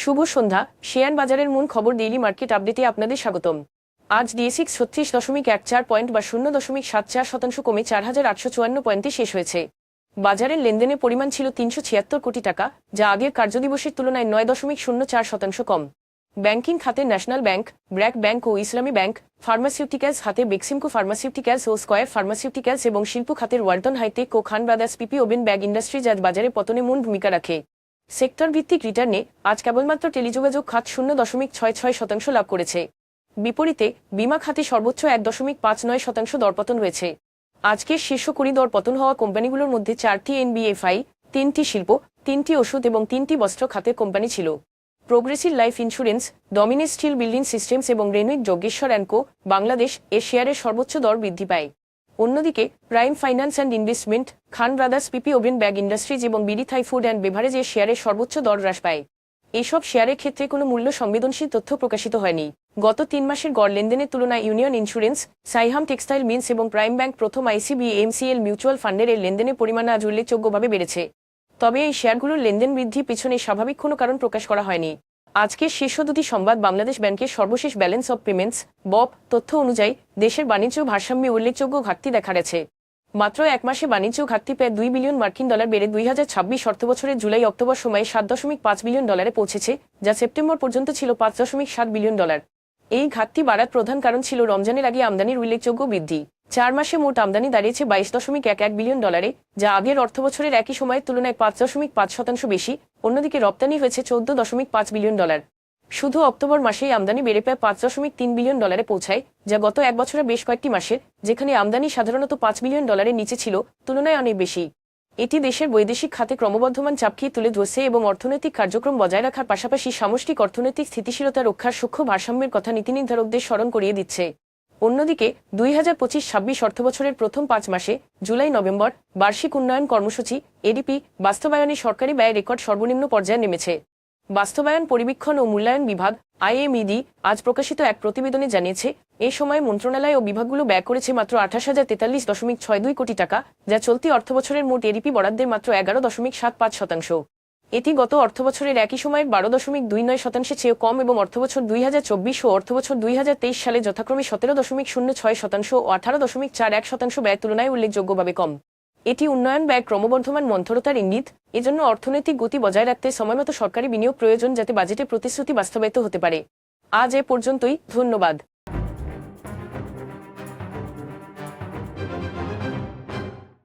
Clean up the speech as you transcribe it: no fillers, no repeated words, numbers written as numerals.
শুভ সন্ধ্যা। Share বাজারের মূল খবর ডেইলি মার্কেট আপডেটে আপনাদের স্বাগতম। আজ ডিএসইক্স 36.14 পয়েন্ট বা 0.74% কমে 4,854 পয়েন্টে শেষ হয়েছে। বাজারের লেনদেনের পরিমাণ ছিল 376 কোটি টাকা, যা আগের কার্যদিবসের তুলনায় 9.04% কম। ব্যাংকিং খাতে ন্যাশনাল ব্যাংক, ব্র্যাক ব্যাংক ও ইসলামী ব্যাংক, ফার্মাসিউটিক্যালস খাতে বেক্সিমকো ফার্মাসিউটিক্যালস ও স্কয়ার ফার্মাসিউটিক্যালস এবং শিল্প খাতের ওয়ালটন হাইটেক ও খান ব্রাদার্স পিপি ওবেন ব্যাগ ইন্ডাস্ট্রিজ আজ বাজারে পতনে মূল ভূমিকা রাখে। সেক্টর ভিত্তিক রিটার্নে আজ কেবলমাত্র টেলিযোগাযোগ খাত 0.66% লাভ করেছে। বিপরীতে বিমা খাতে সর্বোচ্চ 1.59% দরপতন হয়েছে। আজকের শীর্ষ কুড়ি দরপতন হওয়া কোম্পানিগুলোর মধ্যে 4টি এনবিএফআই, 3টি শিল্প, 3টি ওষুধ এবং 3টি বস্ত্র খাতের কোম্পানি ছিল। Progressive life insurance, Dominage steel building systems এবং Renwick Jogeshwar and co Bangladesh এর শেয়ারের সর্বোচ্চ দর বৃদ্ধি পায়। অন্যদিকে prime finance and investment, Khan brothers PP woven bag industries এবং BD Thai food and beverage এর শেয়ারের সর্বোচ্চ দর হ্রাস পায়। এসব শেয়ারের ক্ষেত্রে কোনো মূল্য সংবেদনশীল তথ্য প্রকাশিত হয়নি। গত 3 মাসের গড় লেনদেনের তুলনায় union insurance, Saiham textile mills এবং প্রাইম ব্যাংক প্রথম আইসিবিএমসিএল মিউচুয়াল ফান্ডের এর লেনদেনের পরিমাণ আজ উল্লেখযোগ্যভাবে বেড়েছে। তবে এই শেয়ারগুলোর লেনদেন বৃদ্ধির পিছনে স্বাভাবিক কোনো কারণ প্রকাশ করা হয়নি। আজকের শীর্ষ দুটি সংবাদ বাংলাদেশ ব্যাংকের সর্বশেষ ব্যালেন্স অব পেমেন্টস বব তথ্য অনুযায়ী দেশের বাণিজ্য ভারসাম্যে উল্লেখযোগ্য ঘাটতি দেখা গেছে। মাত্র এক মাসে বাণিজ্য ঘাটতি প্রায় $2 বিলিয়ন বেড়ে 2026 অর্থবছরের জুলাই অক্টোবর সময়ে $7.5 বিলিয়ন পৌঁছেছে, যা সেপ্টেম্বর পর্যন্ত ছিল $5.7 বিলিয়ন। এই ঘাটতি বাড়ার প্রধান কারণ ছিল রমজানের আগে আমদানির উল্লেখযোগ্য বৃদ্ধি। 4 মাসে মোট আমদানি দাঁড়িয়েছে $22.11 বিলিয়ন, যা আগের অর্থবছরের একই সময়ের তুলনায় 5.5% বেশি। অন্যদিকে রপ্তানি হয়েছে $14.5 বিলিয়ন। শুধু অক্টোবর মাসেই আমদানি বেড়ে প্রায় $5.3 বিলিয়ন পৌঁছায়, যা গত এক বছরের বেশ কয়েকটি মাসের, যেখানে আমদানি সাধারণত $5 বিলিয়ন নিচে ছিল, তুলনায় অনেক বেশি। এটি দেশের বৈদেশিক খাতে ক্রমবর্ধমান চাপকে তুলে ধরছে এবং অর্থনৈতিক কার্যক্রম বজায় রাখার পাশাপাশি সামষ্টিক অর্থনৈতিক স্থিতিশীলতা রক্ষার সূক্ষ্ম ভারসাম্যের কথা নীতি নির্ধারকদের স্মরণ করিয়ে দিচ্ছে। অন্যদিকে 2025-26 অর্থবছরের প্রথম 5 মাসে জুলাই-নভেম্বর বার্ষিক উন্নয়ন কর্মসূচি এডিপি বাস্তবায়নে সরকারি ব্যয় রেকর্ড সর্বনিম্ন পর্যায়ে নেমেছে। বাস্তবায়ন পরিবীক্ষণ ও মূল্যায়ন বিভাগ আইএমইডি আজ প্রকাশিত এক প্রতিবেদনে জানিয়েছে, এ সময় মন্ত্রণালয় ও বিভাগগুলো ব্যয় করেছে মাত্র 28,043.62 কোটি টাকা, যা চলতি অর্থবছরের মোট এডিপি বরাদ্দের মাত্র 11.75%। এটি গত অর্থবছরের একই সময়ের 12.29% চেয়েও কম এবং অর্থবছর 2024 ও অর্থবছর 2023 সালে যথাক্রমে 17.06% ও 18.41% ব্যয়ের তুলনায় উল্লেখযোগ্যভাবে কম। এটি উন্নয়ন ব্যয় ক্রমবর্ধমান মন্থরতার ইঙ্গিত। এজন্য অর্থনৈতিক গতি বজায় রাখতে সময়মতো সরকারি বিনিয়োগ প্রয়োজন, যাতে বাজেটের প্রতিশ্রুতি বাস্তবায়িত হতে পারে। আজ এ পর্যন্তই। ধন্যবাদ।